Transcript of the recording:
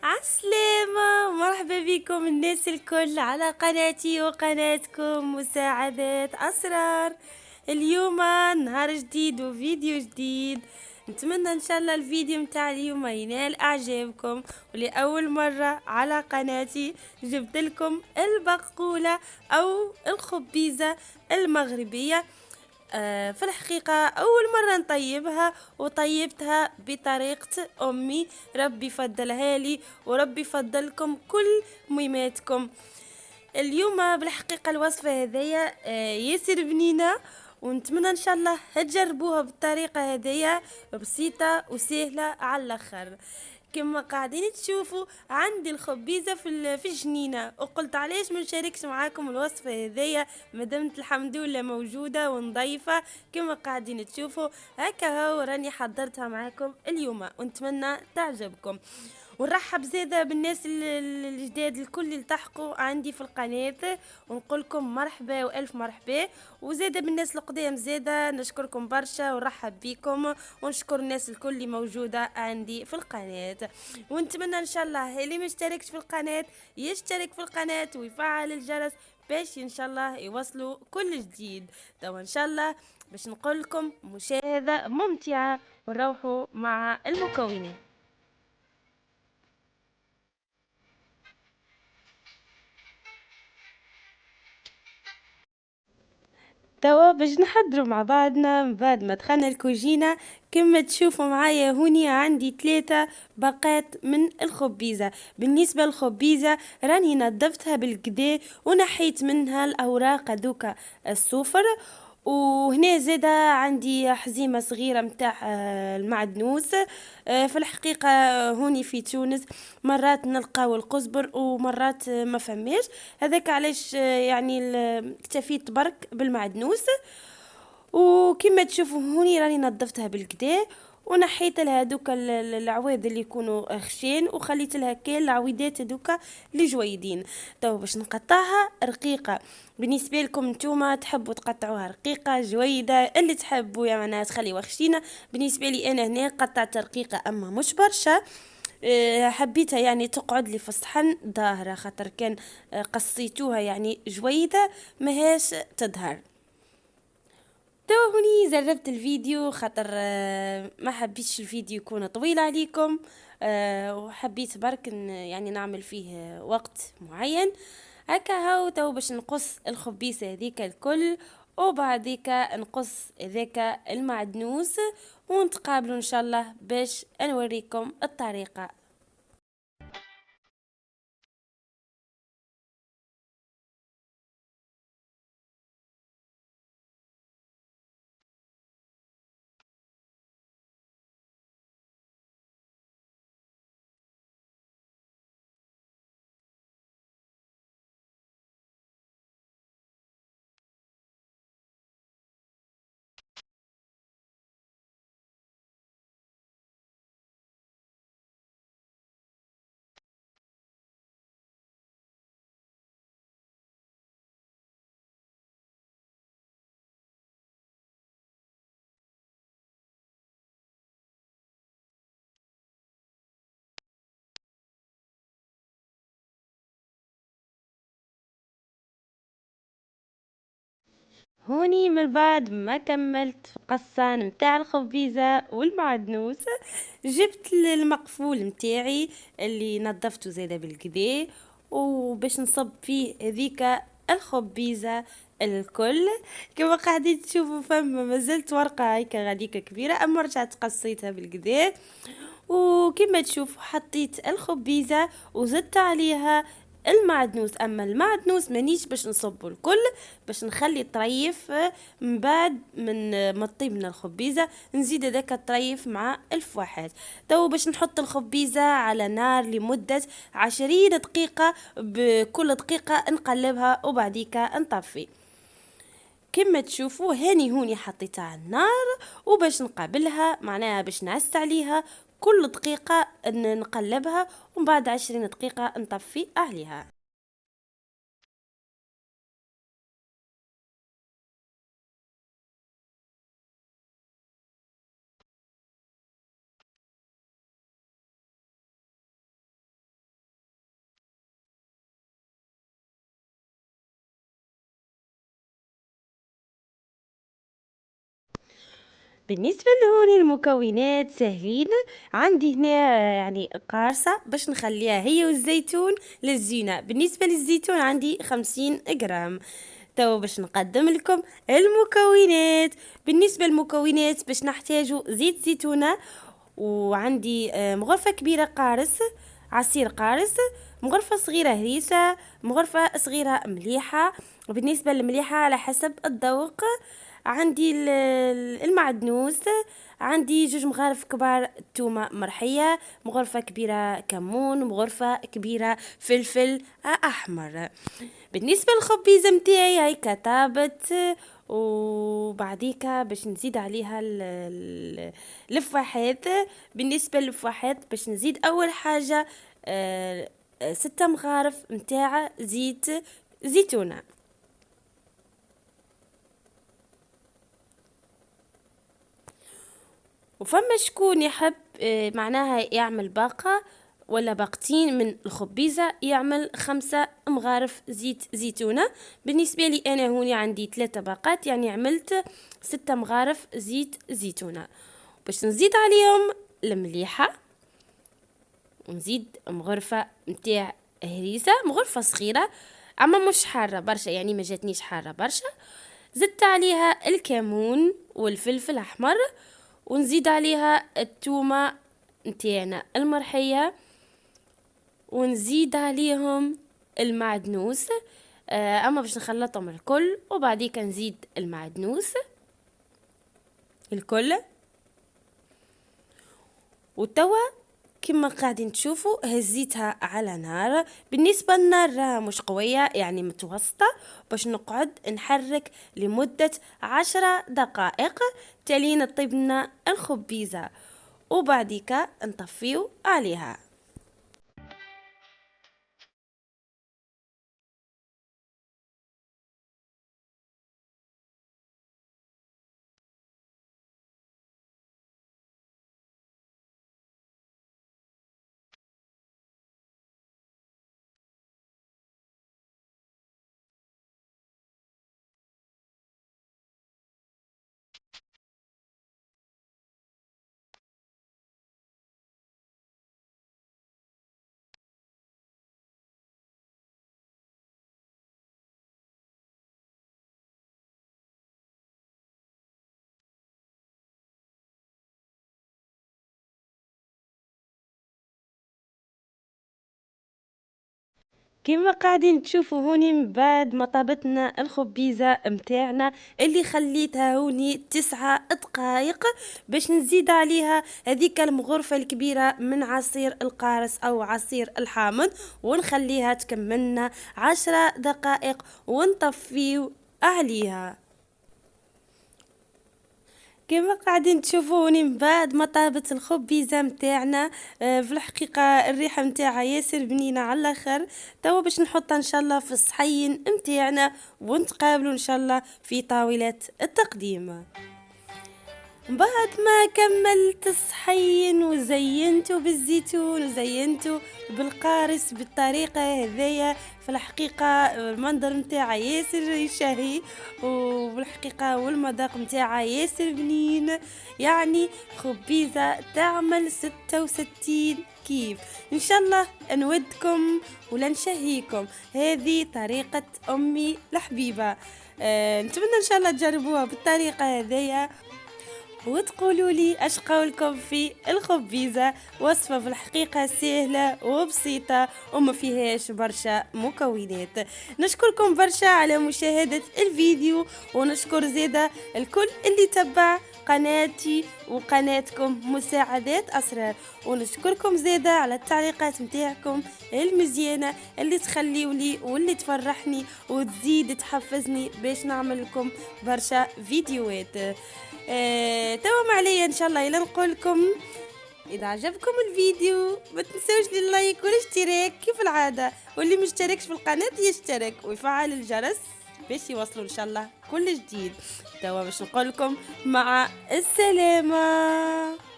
عسلامة، مرحبا بكم الناس الكل على قناتي وقناتكم مساعدات أسرار. اليوم نهار جديد وفيديو جديد. نتمنى ان شاء الله الفيديو متاع اليوم ينال اعجابكم. ولأول مرة على قناتي جبت لكم البقولة او الخبيزة المغربية. في الحقيقة أول مرة نطيبها وطيبتها بطريقة أمي، ربي فضلها لي وربي فضلكم كل ميماتكم. اليوم بالحقيقة الوصفة هذيا ياسر بنينة، ونتمنى ان شاء الله تجربوها بالطريقة هذيا، بسيطة وسهلة على الاخر. كما قاعدين تشوفوا عندي الخبيزة في الجنينة، وقلت علاش ما نشاركش معاكم الوصفة هذيا مادامت الحمد لله موجودة ونضيفة. كما قاعدين تشوفوا هكا هو راني حضرتها معاكم اليوم، ونتمنى تعجبكم. ونرحب زيادة بالناس الجداد الكل اللي التحقوا عندي في القناة، ونقولكم مرحبا والف مرحبا. وزيادة بالناس القدام زيادة نشكركم برشا ونرحب بكم، ونشكر الناس الكل اللي موجودة عندي في القناة. ونتمنى ان شاء الله اللي مشتركش في القناة يشترك في القناة ويفعل الجرس باش ان شاء الله يوصلوا كل جديد. تو ان شاء الله باش نقول لكم مشاهدة ممتعة، ونروحوا مع المكونات. توا باش نحضروا مع بعضنا من بعد ما دخلنا الكوجينة. كما تشوفوا معايا هوني عندي 3 باقات من الخبيزة. بالنسبة للخبيزة راني نظفتها بالكدا ونحيت منها الأوراق هذوك الصفر. وهنا زادا عندي حزيمة صغيرة متاع المعدنوس. في الحقيقة هوني في تونس مرات نلقاو القزبر ومرات ما فماش، هذاك علاش يعني اكتفيت برك بالمعدنوس. وكما تشوفوا هوني راني نظفتها بالكدا ونحيت لها دوكا العواد اللي يكونوا خشين، وخليت لها كاين العويدات دوكا اللي جويدين. تو باش نقطعها رقيقه. بالنسبه لكم نتوما تحبوا تقطعوها رقيقه جويده اللي تحبوا يا معناها تخليوها خشينه. بالنسبه لي انا هنا قطعت رقيقه اما مش برشا. حبيتها يعني تقعد لي في الصحن ظاهره، خاطر كان قصيتوها يعني جويده ماهاش تظهر. تو هوني جربت الفيديو خاطر ما حبيتش الفيديو يكون طويل عليكم. وحبيت برك يعني نعمل فيه وقت معين. هكا هاو تو باش نقص الخبيثة هذيك الكل، وبعديك نقص ذاك المعدنوس، ونتقابلوا ان شاء الله باش نوريكم الطريقة. هوني من بعد ما كملت قصان متاع الخبيزة والمعدنوس، جبت المقفول متاعي اللي نظفته زيادة بالكدا، وباش نصب فيه هذيك الخبيزة الكل. كما قاعدين تشوفوا فما مازلت ورقة هيك غاديكا كبيرة، اما رجعت قصيتها بالكدا. وكما تشوفوا حطيت الخبيزة وزدت عليها المعدنوس. اما المعدنوس مانيش باش نصبه الكل، باش نخلي طريف من بعد من ما تطيب من الخبيزه نزيد هذاك الطريف مع الفواحات. تو باش نحط الخبيزه على نار لمده 20 دقيقه، بكل دقيقه نقلبها وبعديك نطفي. كما تشوفوا هاني هوني حطيتها على النار، وباش نقابلها معناها باش نعس عليها كل دقيقة نقلبها، ومن بعد 20 دقيقة نطفي عليها. بالنسبة لهوني المكونات سهلين. عندي هنا يعني قارصة باش نخليها هي والزيتون للزينة. بالنسبة للزيتون عندي 50 جرام. تو باش نقدم لكم المكونات. بالنسبة للمكونات باش نحتاجو زيت زيتونة، وعندي مغرفة كبيرة قارص عصير قارص، مغرفة صغيرة هريسة، مغرفة صغيرة مليحة، وبالنسبة للمليحة على حسب الذوق. عندي المعدنوس، عندي 2 مغارف كبار تومة مرحية، مغرفة كبيرة كمون، مغرفة كبيرة فلفل أحمر. بالنسبة للخبيزة متاعي هاي كتابت، وبعديكا باش نزيد عليها الفواحات. بالنسبة للفواحات باش نزيد أول حاجة 6 مغارف متاع زيت زيتونة. وفما شكون يحب معناها يعمل باقة ولا باقتين من الخبيزة يعمل 5 مغارف زيت زيتونة. بالنسبة لي أنا هوني عندي 3 باقات، يعني عملت 6 مغارف زيت زيتونة. باش نزيد عليهم المليحة، ونزيد مغرفة متاع هريسة، مغرفة صغيرة أما مش حارة برشا، يعني ما جاتنيش حارة برشا. زدت عليها الكمون والفلفل الأحمر، ونزيد عليها التومة متاعنا المرحية، ونزيد عليهم المعدنوس. اما باش نخلطهم الكل، وبعديك نزيد المعدنوس الكل. وتوا كما قاعدين تشوفوا هزيتها على نار. بالنسبة للنار مش قوية، يعني متوسطة، باش نقعد نحرك لمدة 10 دقائق تالين طيبنا الخبيزة، وبعديك نطفيو عليها. كما قاعدين تشوفوا هوني من بعد ما طابتنا الخبيزة متاعنا اللي خليتها هوني 9 دقائق، باش نزيد عليها هذيك المغرفة الكبيرة من عصير القارص او عصير الحامض، ونخليها تكملنا 10 دقائق ونطفيو عليها. كما قاعدين تشوفوني من بعد ما طابت الخبيزه متاعنا، في الحقيقه الريحه متاعها ياسر بنينه على الاخر. توا باش نحطها ان شاء الله في الصحين متاعنا، ونتقابلوا ان شاء الله في طاوله التقديم. بعد ما كملت الصحين وزينته بالزيتون وزينته بالقارص بالطريقة هذيا، في الحقيقة المنظر متاعها ياسر يشهي، وبالحقيقة والمذاق متاعها ياسر بنين، يعني خبيزة تعمل 66 كيف. ان شاء الله نودكم ولا نشهيكم، هذه طريقة امي الحبيبة. نتمنى ان شاء الله تجربوها بالطريقة هذيا وتقولوا لي اش قولكم في الخبيزه. وصفه في الحقيقه سهله وبسيطه وما فيهاش برشا مكونات. نشكركم برشا على مشاهده الفيديو، ونشكر زيدا الكل اللي تبع قناتي وقناتكم مساعدات اسرار، ونشكركم زيدا على التعليقات متاعكم المزيانه اللي تخليولي واللي تفرحني وتزيد تحفزني باش نعمل لكم برشا فيديوهات. توا ما عليا ان شاء الله الا نقول لكم اذا عجبكم الفيديو ما تنسوش اللايك والاشتراك كيف العاده، واللي مشتركش في القناه يشترك ويفعل الجرس باش يوصلوا ان شاء الله كل جديد. توا باش نقول لكم مع السلامه.